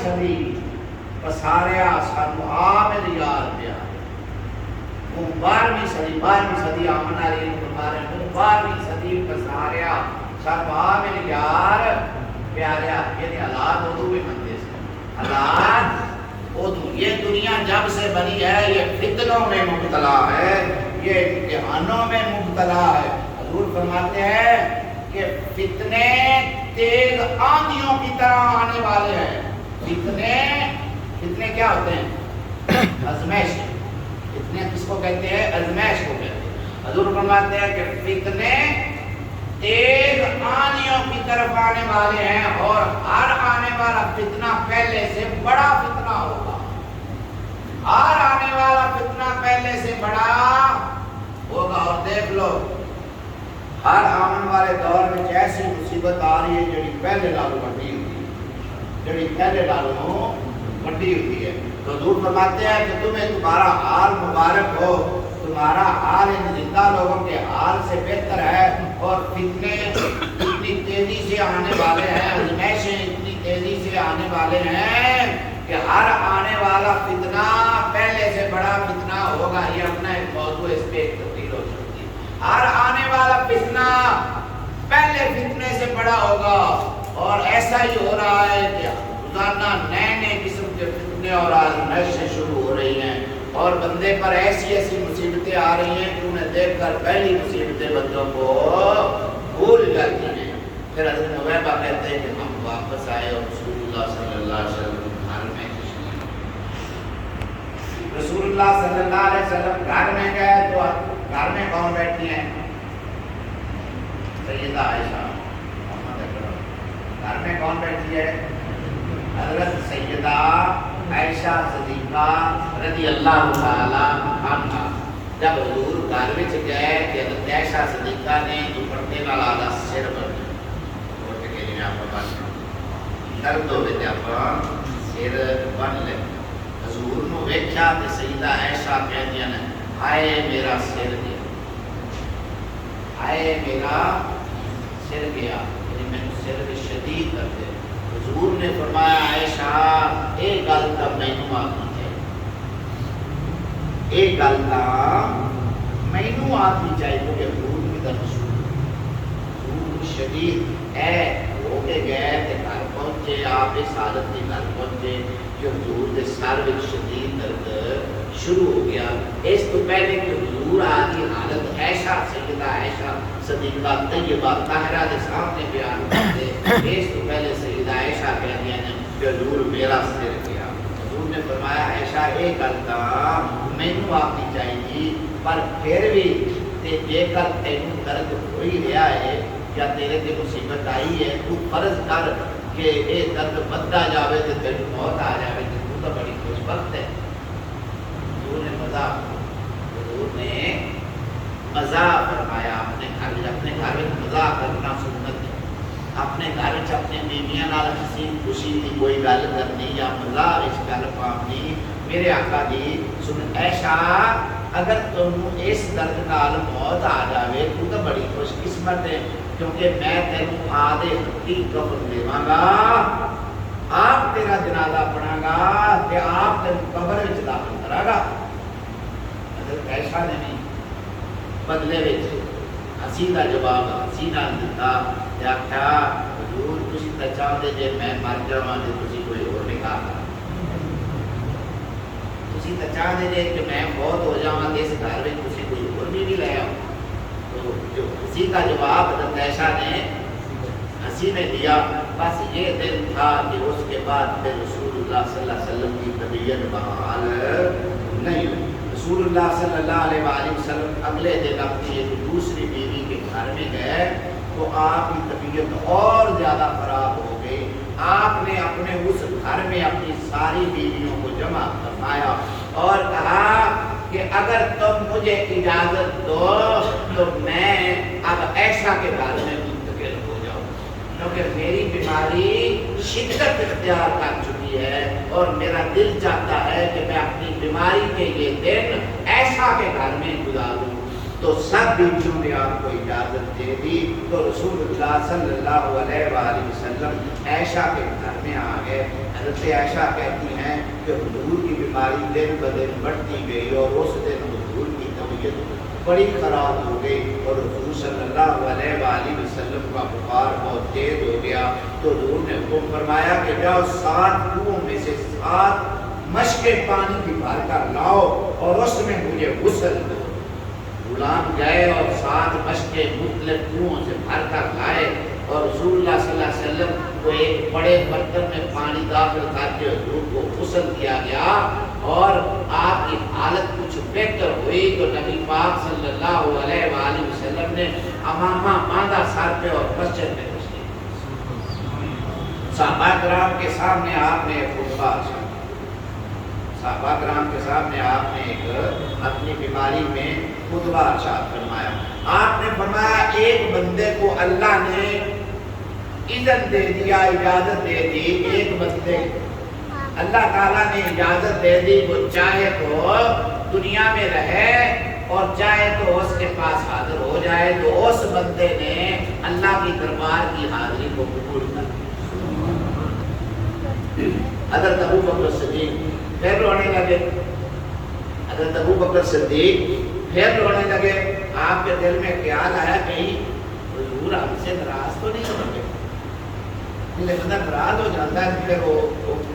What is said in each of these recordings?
صدی پساریا سانو عامر یار پیار 12ویں صدی آمن علی تمہارے 12ویں صدی پساریا سانو عامر یار پیاریا. یعنی حالات اردو بھی بنتے سے حالات اردو. یہ دنیا جب سے بنی ہے یہ فتنوں میں مبتلا ہے, یہ امتحانوں میں مبتلا ہے. حضور فرماتے ہیں کہ فتنے تیز آندھیوں کی طرح آنے والے ہیں. فتنے کیا ہوتے ہیں؟ ازمائش. فتنے کس کو کہتے ہیں؟ ازمائش کو کہتے ہیں. حضور فرماتے ہیں کہ فتنے تیز آندھیوں کی طرف آنے والے ہیں اور ہر آنے والا فتنہ پہلے سے بڑا فتنہ ہوگا. ہر آنے والا فتنہ پہلے سے بڑا ہوگا. اور دیکھ لو ہر آنے والے دور میں ایسی مصیبت آ رہی ہے جڑی پہلے ڈالو بڑی ہوتی ہے, جڑی پہلے ڈالو بڑی ہوتی ہے. تو حضور فرماتے ہیں کہ تمہیں تمہارا حال مبارک ہو, تمہارا حال ان زندہ لوگوں کے حال سے بہتر ہے. اور فتنے اتنی تیزی سے آنے والے ہیں, ازمائشیں اتنی تیزی سے آنے والے ہیں کہ ہر آنے والا فتنہ پہلے سے بڑا فتنہ ہوگا. یہ اپنا ایک موضوع, اس پہ ایک تبدیل ہو سکتی ہے. ہر آنے والا فتنہ پہلے فتنے سے بڑا ہوگا. اور ایسا ہی ہو رہا ہے کہ روزانہ نئے قسم کے فتنے اور آزمائشیں شروع ہو رہی ہیں اور بندے پر ایسی مصیبتیں آ رہی ہیں کہ انہیں دیکھ کر پہلی مصیبتیں بندوں کو بھول جاتی ہیں. پھر حضرت نویبہ کہتے ہیں کہ ہم واپس آئے اور رسول اللہ صلی اللہ علیہ وسلم گھر میں. رسول اللہ صلی اللہ علیہ وسلم گھر میں گئے تو گھر میں کون بیٹھی ہیں؟ سیدہ عائشہ. گھر میں کون بیٹھی ہے؟ حضرت سیدہ عائشہ صدیقہ رضی اللہ تعالی عنہا. جب حضور گھر میں گئے کہ حضرت عائشہ صدیقہ نے دوپٹے والا آدھا سر بن دوپٹے کے لیے آپ بن درد ہو گئے آپ سر بن لے. حضور نو ویکھیا تے سیدہ عائشہ کہندیاں نے ہائے میرا سر گیا, ہائے میرا سر گیا. یعنی میں سر بھی شدید درد ہے. حضور نے فرمایا عائشہ ایک گل تا مینوں آکھنی چاہیے, ایک گل تا مینوں آکھنی چاہیے کیونکہ حضور کی طرف حضور شدید ہے ہو کے گئے تے گھر پہنچے, آپ اس حالت کے گھر پہنچے کہ حضور کے سر میں شدید درد شروع ہو گیا. اس تو پہلے کہ حضور آدھی حالت عائشہ سیدہ عائشہ صدیقہ طیبہ طاہرہ کے سامنے بیان کرتے, اس تو پہلے سیدہ عائشہ کہتی ہیں کہ حضور میرا سر گیا. حضور نے فرمایا عائشہ ایک گل تا مینوں آکھنی چاہیے پر پھر بھی تے جے کر تینوں درد ہو ہی رہا ہے یا تیرے تے مصیبت آئی ہے تو فرض کر کہ یہ درد بدتا جاوے تے تینوں موت آ جاوے تو تو بڑی خوش وقت ہے. حضور نے مزاح فرمایا. اپنے گھر میں مزاح کرنا سنت ہے. اپنے گھر میں اپنے بیویاں نال ہسی خوشی کی کوئی گل کرنی یا مزاح اس گل پاونی. میرے آقا جی سن عائشہ اگر تم اس درد نال موت آ جاوے تو بڑی خوش قسمت ہے کیونکہ میں تینوں آدھے ہتھی کفن دیواں گا, آپ تیرا جنازہ پڑھاں گا تے آپ تینوں قبر وچ داخل کراں گا. حضرت عائشہ نے بھی بدلے وچ ہنسی دا جواب ہنسی نال دتا تے آکھیا حضور تسی تے چاہندے جے میں مر جاواں تے تسی کوئی ہور نکاح کرو, تسی تے چاہندے جے کہ میں بہت ہو جاواں تے اس گھر وچ تسی کوئی ہور بھی لے آؤ. تو جو ہنسی کا جواب حضرت عائشہ نے ہنسی میں دیا. بس یہ دن تھا کہ اس کے بعد پھر رسول اللہ صلی اللہ علیہ وسلم کی طبیعت بحال نہیں ہوئی. رسول اللہ صلی اللہ علیہ وآلہ وسلم اگلے دن اپنی ایک دوسری بیوی کے گھر میں گئے تو آپ کی طبیعت اور زیادہ خراب ہو گئی. آپ نے اپنے اس گھر میں اپنی ساری بیویوں کو جمع فرمایا اور کہا کہ اگر تم مجھے اجازت دو تو میں اب عائشہ کے گھر میں منتقل ہو جاؤں کیونکہ میری بیماری شدت اختیار کر چکی ہے اور میرا دل چاہتا ہے کہ میں اپنی بیماری کے یہ دن عائشہ کے گھر میں گزاروں. تو سب بیچوں نے آپ کو اجازت دے دی. تو رسول اللہ صلی اللہ علیہ وآلہ وسلم عائشہ کے گھر میں آ گئے. حضرت عائشہ کہتی ہیں کہ حضور کی بیماری دن بدن بڑھتی گئی اور اس دن حضور کی طبیعت بڑی خراب ہو گئی اور حضور صلی اللہ علیہ وآلہ وسلم کا بخار بہت تیز ہو گیا. تو حضور نے حکم فرمایا کہ جاؤ 7 کنوؤں میں سے 7 مشکیں پانی کی بھر کر لاؤ اور اس میں مجھے غسل دو. غلام گئے اور 7 مشکیں مختلف کنوؤں سے بھر کر لائے اور رسول اللہ صلی اللہ علیہ وسلم کو ایک بڑے برتن میں پانی داخل کر کے حضور کو غسل دیا گیا اور آپ کی حالت کچھ بہتر ہوئی. تو نبی پاک صلی اللہ علیہ وآلہ وسلم نے امامہ باندھا سر پہ اور مسجد میں گھس گئے. صحابہ کرام کے سامنے آپ نے خطبہ ارشاد، صحابہ کرام کے سامنے آپ نے ایک اپنی بیماری میں خطبہ ارشاد فرمایا. آپ نے فرمایا ایک بندے کو اللہ نے اذن دے دیا، اجازت دے دی. ایک بندے اللہ تعالیٰ نے اجازت دے دی، وہ چاہے تو دنیا میں رہے اور چاہے تو اس کے پاس حاضر ہو جائے. تو اس بندے نے اللہ کی دربار کی حاضری کو قبول کر لیا. حضرت ابو بکر صدیق پھر رونے لگے. حضرت ابو بکر صدیق پھر رونے لگے. آپ کے دل میں خیال آیا کہیں حضور ہم سے ناراض تو نہیں ہو گئے. لیکن ناراض ہو جاتا ہے پھر وہ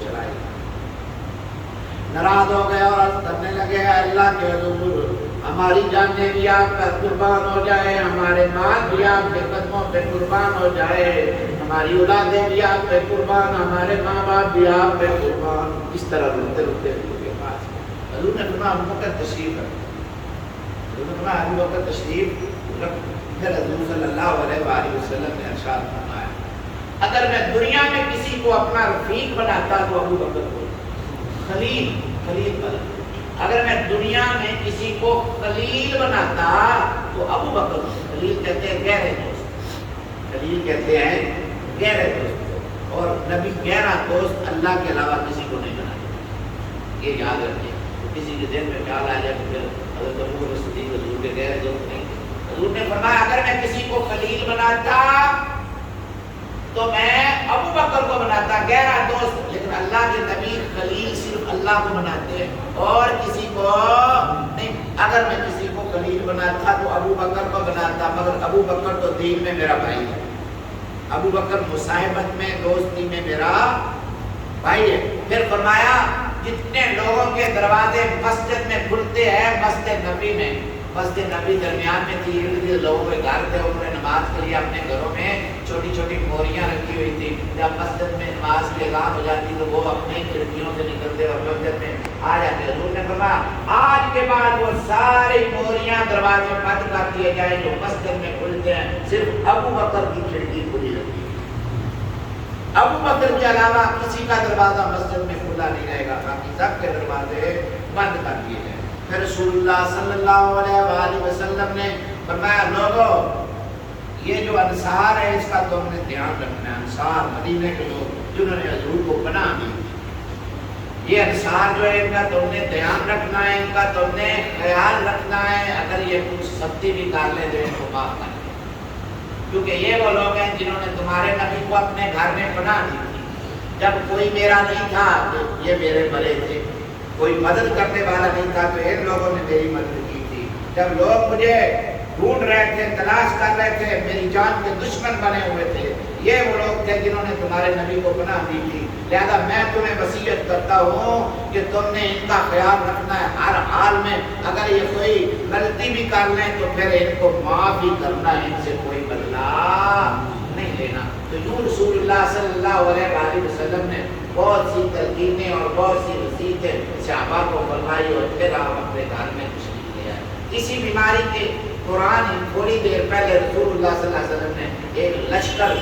چلائے ناراض ہو گئے اور کرنے لگے اللہ کے حضور ہماری جانیں بھی آپ کا قربان ہو جائے، ہمارے مال بھی آپ کے قدموں پہ قربان ہو جائے، ہماری اولادیں بھی آپ پہ قربان، ہمارے ماں باپ بھی آپ پہ قربان. اس طرح روتے روتے حضور کے پاس حضور نے فرمایا ابو بکر تشریف رکھ. حضور نے فرمایا ابو بکر تشریف رکھ. پھر حضور صلی اللہ علیہ وآلہ وسلم نے ارشاد فرمایا اگر میں دنیا میں کسی کو اپنا رفیق بناتا تو ابو بکر کو خلیل بنا. اگر میں دنیا میں کسی کو خلیل بناتا تو ابو بکر کو. خلیل کہتے ہیں گہرے دوست، خلیل کہتے ہیں گہرے دوست، اور نبی گہرا دوست اللہ کے علاوہ کسی کو نہیں بناتا. یہ یاد رکھیں. کسی کے دل میں خیال آ جائے تو پھر حضرت ابو بکر صدیق حضور کے گہرے دوست نہیں. حضور نے فرمایا اگر میں کسی کو خلیل بناتا تو میں ابو بکر کو بناتا گہرا دوست. لیکن اللہ کے نبی خلیل صرف اللہ کو بناتے ہیں اور کسی کو نہیں. اگر میں کسی کو خلیل بناتا تو ابو بکر کو بناتا، مگر ابو بکر تو دین میں میرا بھائی ہے. ابو بکر مصاحبت میں دوستی میں میرا بھائی ہے. پھر فرمایا جتنے لوگوں کے دروازے مسجد میں کھلتے ہیں مسجد نبی میں، مسجد نبی درمیان میں تھی، لوگوں کے گھر تھے، انہوں نے نماز کے لیے اپنے گھروں میں چھوٹی چھوٹی موریاں رکھی ہوئی تھی. جب مسجد میں نماز کی اذان ہو جاتی تو وہ اپنے کھڑکیوں سے نکلتے اور مسجد میں آ جاتے. حضور نے فرمایا آج کے بعد وہ ساری موریاں دروازے بند کر دیے جائیں جو مسجد میں کھلتے ہیں، صرف ابو بکر کی کھڑکی کھلی رہتی ہے. ابو بکر کے علاوہ کسی کا دروازہ مسجد میں کھلا نہیں رہے گا، باقی سب کے دروازے بند کر دیے جائیں. پھر رسول اللہ صلی اللہ علیہ وآلہ وسلم نے فرمایا لوگوں یہ جو انصار ہے اس کا تم نے دھیان رکھنا ہے. انصار مدینے کے لوگ جنہوں نے حضور کو پناہ دی، یہ انصار جو ہے ان کا تم نے دھیان رکھنا ہے، ان کا تم نے خیال رکھنا ہے. اگر یہ کچھ سختی بھی کر لیں تو ان کو معاف کر دیں، کیونکہ یہ وہ لوگ ہیں جنہوں نے تمہارے نبی کو اپنے گھر میں پناہ دی تھی. جب کوئی میرا نہیں تھا تو یہ میرے بڑے تھے، کوئی مدد کرنے والا نہیں تھا تو ان لوگوں نے میری مدد کی تھی. جب لوگ مجھے ڈھونڈ رہے تھے، تلاش کر رہے تھے، میری جان کے دشمن بنے ہوئے تھے، یہ وہ لوگ تھے جنہوں نے تمہارے نبی کو پناہ دی تھی. لہذا میں تمہیں وصیت کرتا ہوں کہ تم نے ان کا خیال رکھنا ہے ہر حال میں. اگر یہ کوئی غلطی بھی کر لیں تو پھر ان کو معاف ہی کرنا ہے، ان سے کوئی بدلہ نہیں لینا. تو یوں رسول اللہ صلی اللہ علیہ وآلہ وسلم نے بہت سی تلقینیں اور بہت سی وصیتیں صحابہ کو فرمائی اور پھر آپ اپنے گھر میں تشریف لے آئے. اسی بیماری کے قرآن تھوڑی دیر پہلے رسول اللہ صلی اللہ علیہ وسلم نے ایک لشکر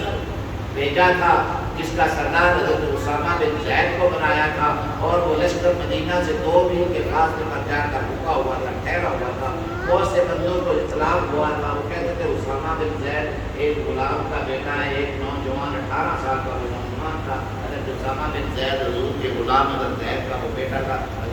بھیجا تھا جس کا سردار حضرت اسامہ بن زید کو بنایا تھا، اور وہ لشکر مدینہ سے 2 میل کے فاصلے پر جا کر رکا ہوا تھا، ٹھہرا ہوا تھا. بہت سے بندوں کو اطلاع ہوا تھا، وہ کہتے تھے اسامہ بن زید ایک غلام کا بیٹا ہے، ایک نوجوان 18 سال کا وہ نوجوان تھا. حضرت اسامہ بن زید حضور کے غلام حضرت زید کا وہ بیٹا تھا.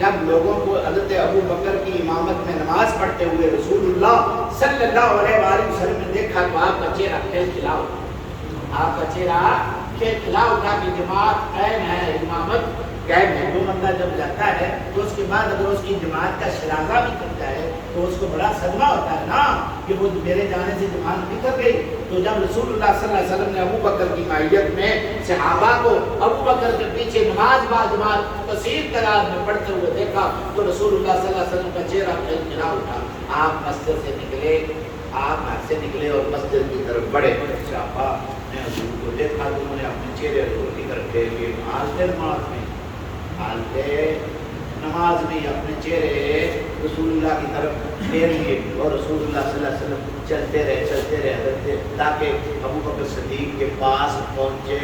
جب لوگوں کو حضرت ابو بکر کی امامت میں نماز پڑھتے ہوئے رسول صلی اللہ علیہ وسلم نے دیکھا تو آپ کا چہرہ کھلکھلا اٹھا، آپ کا چہرہ کھلکھلا اٹھا کہ جماعت قائم ہے، امامت قائم ہے۔ وہ بندہ جب جاتا ہے تو اس کے بعد اگر اس کی جماعت کا شرازہ بھی کرتا ہے تو اس کو بڑا صدمہ ہوتا ہے نا کہ وہ میرے جانے سے جماعت بکھر گئی۔ تو جب رسول اللہ صلی اللہ علیہ وسلم نے ابو بکر کی معیت میں صحابہ کو ابو بکر کے پیچھے نماز با جماعت کثیر تعداد میں پڑھتے ہوئے دیکھا تو رسول اللہ صلی اللہ علیہ وسلم کا چہرہ کھلکھلا اٹھا۔ آپ مسجد سے نکلے، آپ گھر سے نکلے اور مسجد کی طرف بڑھے۔ صحابہ نے حضور کو دیکھا تو انہوں نے اپنے چہرے حضور کی طرف پھیر کے حالت نماز میں اپنے چہرے رسول اللہ کی طرف پھیر لیے اور رسول اللہ صلی اللہ علیہ وسلم چلتے رہے حضرت تاکہ ابو بکر صدیق کے پاس پہنچے۔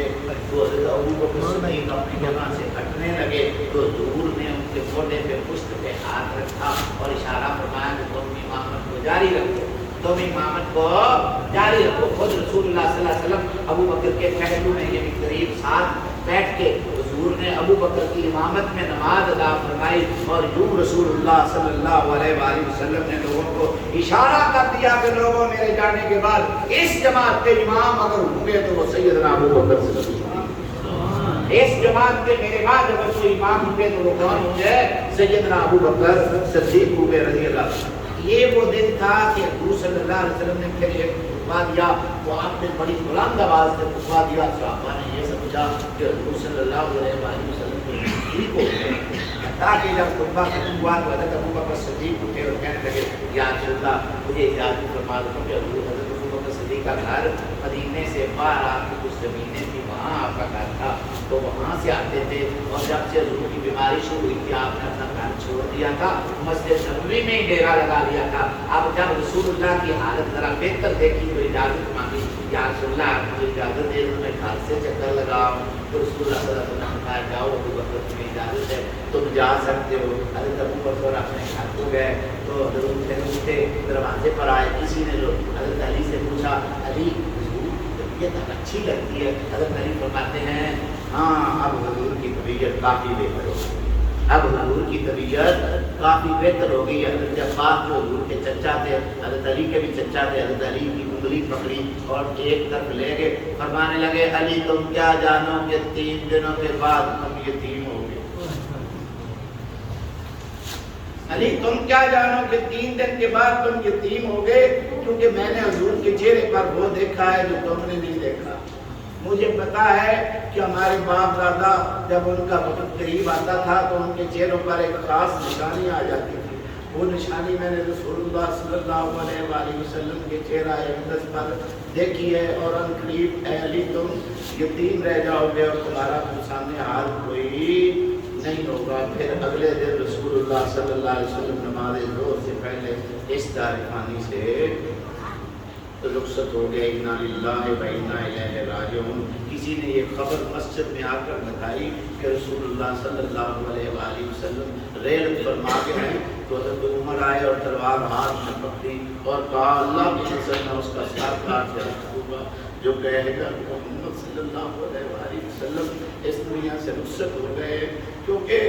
تو حضرت ابو بکر صدیق اپنی جگہ سے ہٹنے لگے تو حضور نے ان کے گھوڑے پہ پشت پہ ہاتھ رکھا اور اشارہ فرمایا کہ تم امامت کو جاری رکھو، تم امامت کو جاری رکھو۔ خود رسول اللہ صلی اللہ علیہ وسلم ابو بکر کے پہلو میں یعنی قریب ساتھ بیٹھ کے حضور نے ابو بکر کی امامت میں نماز ادا فرمائی اور یوں رسول اللہ صلی اللہ علیہ وآلہ وسلم نے لوگوں کو اشارہ کر دیا کہ لوگوں میرے جانے کے بعد اس جماعت کے امام اگر ہوں گے تو وہ سیدنا ابو بکر صدیق، اس جماعت کے میرے بعد اگر کوئی امام ہوں گے تو وہ کون ہوں گے؟ سیدنا ابو بکر صدیق ہوں گے رضی اللہ عنہ۔ یہ وہ دن تھا کہ حضور صلی اللہ علیہ وسلم نے پھر ایک خطبہ دیا، وہ آپ نے بڑی بلند آواز سے خطبہ دیا۔ صحابہ نے یہ سمجھا کہ حضور صلی اللہ علیہ وسلم کو ٹھیک ہو گئے، تاکہ جب خطبہ ختم ہوا تو حضرت ابو بکر صدیق اٹھے اور کہنے لگے یا رسول اللہ مجھے اجازت فرما دو کہ حضرت ابو بکر صدیق کا گھر مدینے سے باہر آپ کی کچھ زمینیں تھی، وہاں آپ کا گھر تھا، تو وہاں سے آتے تھے اور جب سے حضور کی بیماری شروع ہوئی تھی آپ نے اپنا گھر چھوڑ دیا تھا، مسجد نبوی میں ہی ڈیرا لگا لیا تھا۔ اب جب رسول اللہ کی حالت ذرا بہتر دیکھی تو اجازت مانگی یا رسول اللہ مجھے اجازت دے دو میں گھر سے چکر لگاؤں، تو رسول اللہ صلی اللہ علیہ وسلم نے کہا جاؤ ابو بکر تمہیں اجازت ہے تم جا سکتے ہو۔ حضرت ابو بکر اپنے گھر کو گئے تو حضرت اٹھے دروازے پر آئے، کسی نے جو حضرت علی سے پوچھا علی طبیعت اچھی لگتی ہے؟ حضرت علی فرماتے ہیں ہاں اب حضور کی طبیعت کافی بہتر ہو گئی، اب حضور کی طبیعت کافی بہتر ہو گئی۔ حضرت عباس جو حضور کے چچا تھے، حضرت علی کے بھی چچا تھے، حضرت علی کی انگلی پکڑی اور ایک طرف لے گئے، فرمانے لگے علی تم کیا جانو کہ 3 دنوں کے بعد تم یتیم ہو گے، علی تم کیا جانو کہ 3 دن کے بعد تم یتیم ہو گئے، کیونکہ میں نے حضور کے چہرے پر وہ دیکھا ہے جو تم نے نہیں دیکھا۔ مجھے پتا ہے کہ ہمارے باپ دادا جب ان کا وقت قریب آتا تھا تو ان کے چہروں پر ایک خاص نشانی آ جاتی تھی، وہ نشانی میں نے رسول اللہ صلی اللہ علیہ وآلہ وسلم کے چہرہ اقدس پر دیکھی ہے، اور ان قریب اے علی تم یتیم رہ جاؤ گے اور تمہارا سامنے حال کوئی نہیں ہوگا۔ پھر اگلے دن رسول اللہ صلی اللہ علیہ وسلم نماز ظہر سے پہلے اس دار فانی سے رخصت ہو گئے۔ انا للہ و انا الیہ راجعون۔ کسی نے یہ خبر مسجد میں آ کر بتائی کہ رسول اللہ صلی اللہ علیہ وآلہ وسلم ریل فرما کے ہیں، تو حضرت عمر آئے اور تلوار ہاتھ میں پکڑی اور کہا اللہ کی قسم میں اس کا سر کاٹ کے رکھوں گا جو کہے گا محمد صلی اللہ علیہ وآلہ وسلم اس دنیا سے رخصت ہو گئے، کیونکہ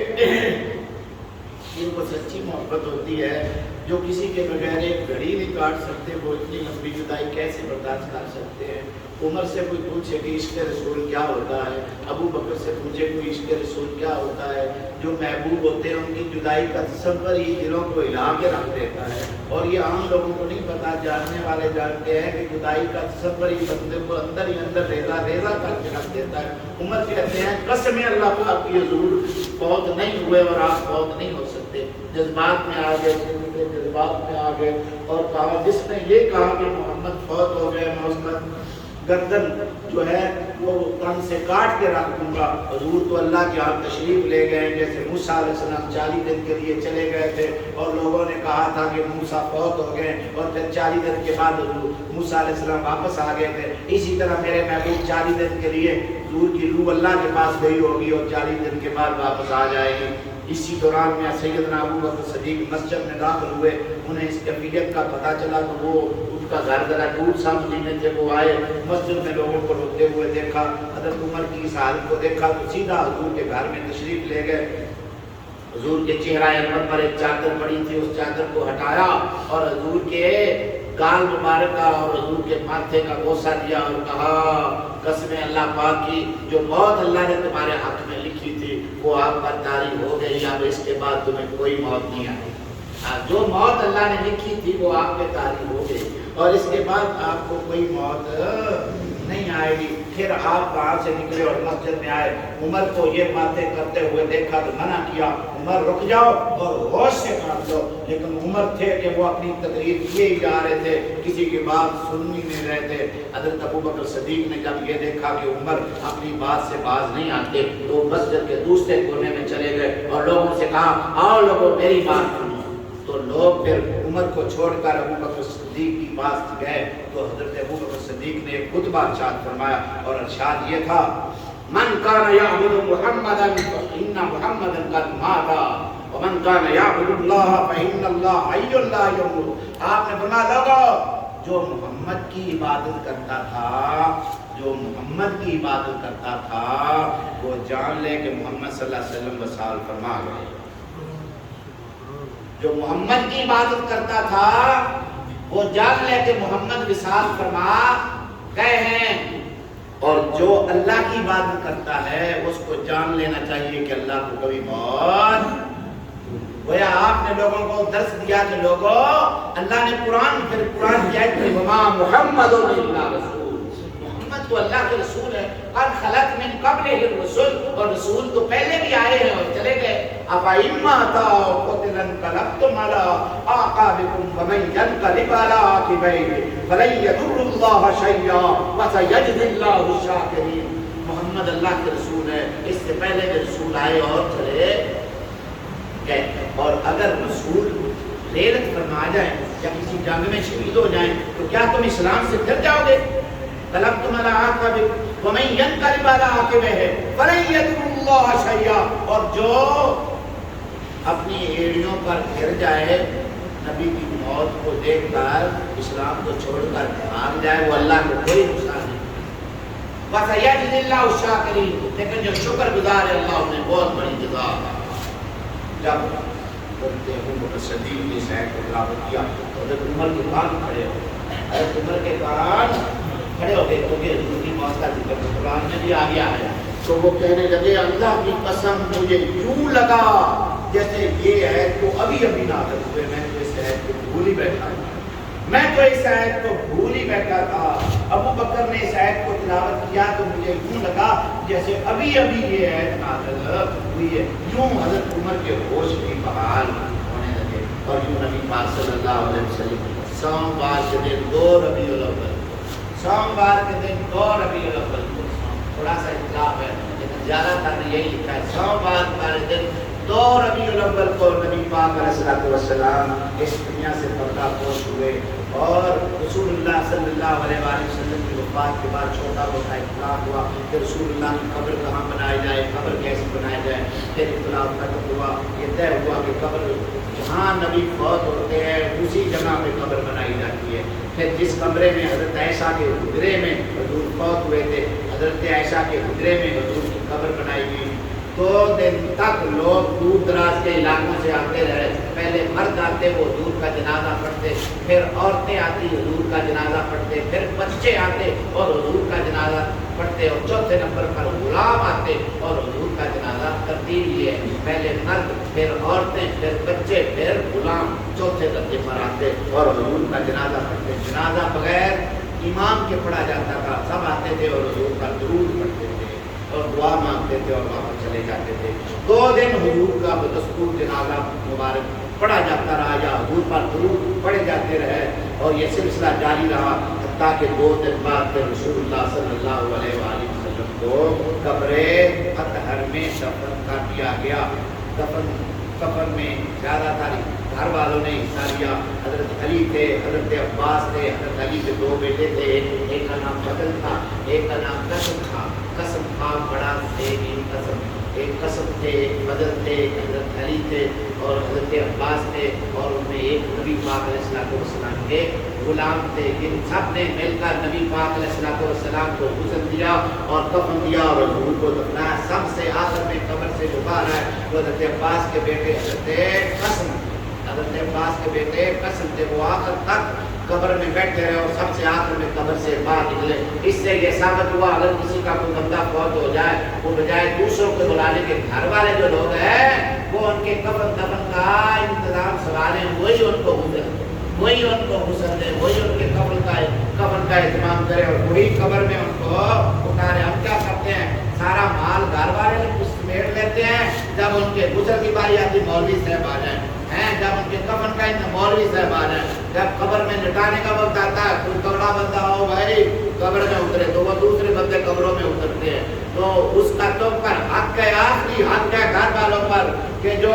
ان کو سچی محبت ہوتی ہے جو کسی کے بغیر ایک گھڑی نہیں کاٹ سکتے، وہ اتنی لمبی جدائی کیسے برداشت کر سکتے ہیں۔ عمر سے کوئی پوچھے کہ عشق رسول کیا ہوتا ہے، ابو بکر سے پوچھے کوئی عشق رسول کیا ہوتا ہے، جو محبوب ہوتے ہیں ان کی جدائی کا تصور ہی دلوں کو ہلا کے رکھ دیتا ہے، اور یہ عام لوگوں کو نہیں پتا، جاننے والے جانتے ہیں کہ جدائی کا تصور ہی بندے کو اندر ہی اندر ریزہ ریزہ کر کے رکھ دیتا ہے۔ عمر کہتے ہیں قسم اللہ پاک کی حضور فوت نہیں ہوئے اور آپ فوت نہیں ہو سکتے۔ جذبات میں آ گئے، جذبات میں آ گئے اور کہا جس نے یہ کہا کہ محمد فوت ہو گئے میں اس کا گردن جو ہے وہ تن سے کاٹ کے رکھ دوں گا۔ حضور تو اللہ کے ہاں تشریف لے گئے، جیسے موسیٰ علیہ السلام 40 دن کے لیے چلے گئے تھے اور لوگوں نے کہا تھا کہ موسیٰ فوت ہو گئے، اور پھر 40 دن کے بعد حضور موسیٰ علیہ السلام واپس آ گئے تھے۔ اسی طرح میرے محبوب 40 دن کے لیے حضور کی روح اللہ کے پاس گئی ہوگی اور 40 دن کے بعد واپس آ جائے گی۔ اسی دوران میں سیدنا ابو بکر صدیق مسجد میں داخل ہوئے، انہیں اس کیفیت کا پتہ چلا تو وہ ان کا گھر ذرا دور سا مدینے سے وہ آئے، مسجد میں لوگوں کو روتے ہوئے دیکھا، حضرت عمر کی اس حالت کو دیکھا تو سیدھا حضور کے گھر میں تشریف لے گئے حضور کے چہرہ انور پر ایک چادر پڑی تھی، اس چادر کو ہٹایا اور حضور کے گال مبارک کا اور حضور کے ماتھے کا بوسہ دیا اور کہا قسم اللہ پاک کی جو موت اللہ نے تمہارے حق میں لکھی تھی وہ آپ پر جاری ہو گئی، اب اس کے بعد تمہیں کوئی موت نہیں آئی۔ جو موت اللہ نے لکھی تھی وہ آپ پہ جاری ہو گئی اور اس کے بعد آپ کو کوئی موت نہیں آئے گی۔ پھر آپ وہاں سے نکلے اور مسجد میں آئے، عمر کو یہ باتیں کرتے ہوئے دیکھا تو منع کیا، عمر رک جاؤ اور ہوش سے کام لو، لیکن عمر تھے کہ وہ اپنی تقریر کیے ہی جا رہے تھے، کسی کی بات سن ہی نہیں رہے تھے۔ حضرت ابوبکر صدیق نے جب یہ دیکھا کہ عمر اپنی بات سے باز نہیں آتے تو وہ مسجد کے دوسرے کونے میں چلے گئے اور لوگوں سے کہا آؤ لوگوں میری بات سنو۔ تو لوگ پھر عمر کو چھوڑ کر ابوبکر صدیق کی پاس گئے تو حضرت ابوبکر صدیق نے ایک خطبہ ارشاد فرمایا اور ارشاد یہ تھا من کان یعبد محمدا فإن محمدا قد مات ومن کان یعبد اللہ فإن اللہ حی لا یموت۔ آپ نے فرمایا لوگو جو محمد کی عبادت کرتا تھا، جو محمد کی عبادت کرتا تھا وہ جان لے کہ محمد صلی اللہ علیہ وسلم وصال فرما گئے۔ جو محمد کی عبادت کرتا تھا وہ جان لے کہ محمد وصال فرما گئے ہیں، اور جو اللہ کی عبادت کرتا ہے اس کو جان لینا چاہیے کہ اللہ کو کبھی موت۔ گویا آپ نے لوگوں کو درس دیا کہ لوگوں اللہ نے پھر قرآن کی آیت میں وما محمد الا رسول، محمد تو اللہ کے رسول ہے، قد خلت من قبلہ الرسل، اور رسول تو پہلے بھی آئے ہیں اور چلے گئے۔ افإن مات أو قتل انقلبتم على أعقابكم ومن ينقلب على عقبيه فلن يضر الله شيئا وسيجزي الله الشاكرين۔ محمد اللہ کے رسول ہے، اس سے پہلے کے رسول آئے اور چلے گئے، اور اگر رسول غیرت فرما جائیں یا کسی جنگ میں شہید ہو جائیں تو کیا تم اسلام سے پھر جاؤ گے؟ انقلبتم على أعقابكم ومن ينقلب على عقبيه فلن يضر الله شيئا، اور جو اپنی ایڑیوں پر گر جائے نبی کی موت کو دیکھ کر اسلام کو چھوڑ کر بھاگ جائے وہ اللہ کو کوئی نقصان نہیں۔ وَسَيَجْزِي اللَّهُ الشَّاكِرِينَ، لیکن جو شکر گزار ہے اللہ انہیں بہت بڑی جزا۔ جب حضرت ابوبکر صدیق نے شہر کو خلافت کیا تو حضرت عمر کے کان کھڑے ہو گئے، حضرت عمر کے کان کھڑے ہو گئے کیونکہ حضور کی موت کا ذکر قرآن میں بھی آ گیا ہے۔ تو وہ کہنے لگے اللہ کی قسم مجھے یوں لگا جیسے یہ آیت کو ابھی نازل ہوئے، میں تو اس آیت کو بھول ہی بیٹھا تھا، میں تو اس آیت کو بھول ہی بیٹھا تھا۔ ابو بکر نے اس آیت کو تلاوت کیا تو مجھے یوں لگا جیسے ابھی یہ آیت نازل ہوئی ہے۔ یوں حضرت عمر کے ہوش بھی بحال ہونے لگے اور یوں نبی پاک صلی اللہ علیہ وسلم سوموار کے دن 2 ربیع الاول، سوموار کے دن 2 ربیع الاول، تھوڑا سا اختلاف ہے لیکن زیادہ تر یہی لکھا ہے سوموار والے دن 2 ربیع الاول کو نبی پاک علیہ السلام اس دنیا سے پردہ پوش ہوئے، اور رسول اللہ صلی اللہ علیہ وآلہ وسلم کی وفات کے بعد چھوٹا موٹا اختلاف ہوا کہ رسول اللہ کی قبر کہاں بنائی جائے، قبر کیسے بنائی جائے، پھر اختلاف ختم ہوا، یہ طے ہوا کہ قبر جہاں نبی فوت ہوتے ہیں اسی جگہ پہ قبر بنائی جاتی ہے۔ پھر جس کمرے میں حضرت عائشہ کے حجرے میں حضور فوت ہوئے تھے، حضرت عائشہ کے حجرے میں حضور کی قبر بنائی گئی۔ 2 دن تک لوگ دور دراز کے علاقوں سے آتے رہے، پہلے مرد آتے وہ حضور کا جنازہ پڑھتے، پھر عورتیں آتی حضور کا جنازہ پڑھتے، پھر بچے آتے اور حضور کا جنازہ پڑھتے، اور چوتھے نمبر پر غلام آتے اور حضور کا جنازہ ترتیب یہ ہے، پہلے مرد پھر عورتیں پھر بچے پھر غلام چوتھے درجے پر آتے اور حضور کا جنازہ پڑھتے۔ جنازہ بغیر امام کے پڑھا جاتا تھا، سب آتے تھے اور حضور کا درود پڑھتے تھے اور دعا مانگتے تھے اور واپس چلے جاتے تھے۔ 2 دن حضور کا بدستور جنازہ مبارک پڑھا جاتا رہا یا حضور پر درود پڑھے جاتے رہے، اور یہ سلسلہ جاری رہا حتیٰ کہ 2 دن بعد پھر رسول اللہ صلی اللہ علیہ وآلہ وسلم کو قبر اطہر میں دفن کر دیا گیا۔ کفن میں زیادہ تر گھر والوں نے حصہ لیا، حضرت علی تھے، حضرت عباس تھے، حضرت علی کے 2 بیٹے تھے، ایک کا نام فضل تھا، ایک کا نام قسم تھا۔ قسم تھا بڑا قسم، ایک قسم تھے، ایک فضل تھے، ایک حضرت علی تھے اور حضرت عباس تھے، اور ان میں ایک نبی پاک علیہ السلام کے غلام تھے، ان سب نے مل کر نبی پاک علیہ السلام کو غسل دیا اور کفن دیا اور حضور کو دفنایا۔ سب سے آخر میں قبر سے جو باہر آئے وہ حضرت عباس کے بیٹے حضرت عباس کے بیٹے قسم تھے، وہ آخر تک قبر میں بیٹھے رہے اور سب سے آخر میں قبر سے باہر نکلے۔ اس سے یہ ثابت ہوا اگر کسی کا کوئی بندہ فوت ہو جائے، وہ بجائے دوسروں کو بلانے کے گھر والے جو لوگ ہیں وہ ان کے کفن دفن کا انتظام سنبھالیں، وہی ان کو غسل دے، وہی ان کے کفن کا اہتمام کرے اور وہی قبر میں ان کو اتارے۔ ہم کیا کرتے ہیں، سارا مال گھر والے سمیٹ لیتے ہیں، جب ان کے غسل کی باری آتی مولوی صاحب آ جائیں، جب ان کے کفن کا مولوی صاحب آ جائیں، جب قبر میں لٹانے کا وقت آتا ہے، کوئی تگڑا بندہ ہو بھائی قبر میں اترے تو وہ دوسرے بندے قبروں میں اترتے ہیں، تو اس کا تو پر حق ہے، آخری حق ہے گھر والوں پر کہ جو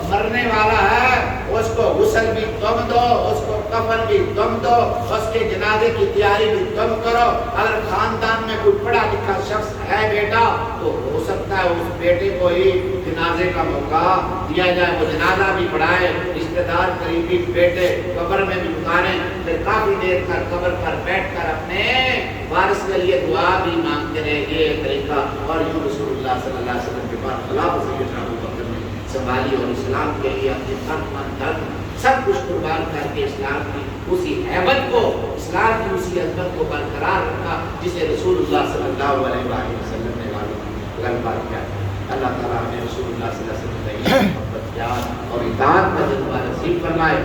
مرنے والا ہے اس کو غسل بھی تم دو، اس کو کفن بھی تم دو، اس کے جنازے کی تیاری بھی تم کرو۔ اگر خاندان میں کوئی پڑھا لکھا شخص ہے بیٹا تو ہو سکتا ہے اس بیٹے کو ہی جنازے کا موقع دیا جائے، وہ جنازہ بھی پڑھائے، رشتے دار قریبی بیٹے قبر میں بھی اتاریں، پھر کافی دیر تک قبر پر بیٹھ کر اپنے وارث کے لیے دعا بھی مانگتے رہے۔ یہ طریقہ اور یوں رسول اللہ صلی اللہ علیہ وسلم کے بعد خلافت سیدنا ابوبکر نے سنبھالی اور اسلام کے لیے اپنے تن سب کچھ قربان کر کے اسلام کی اسی ہیبت کو، اسلام کی اسی عظمت کو برقرار رکھا جسے رسول اللہ صلی اللہ علیہ وسلم نے غلبہ کیا۔ اللہ تعالیٰ نے رسول اللہ صلی اللہ علیہ وسلم کی محبت، پیار اور اطاعت کا جذبہ نصیب فرمائے۔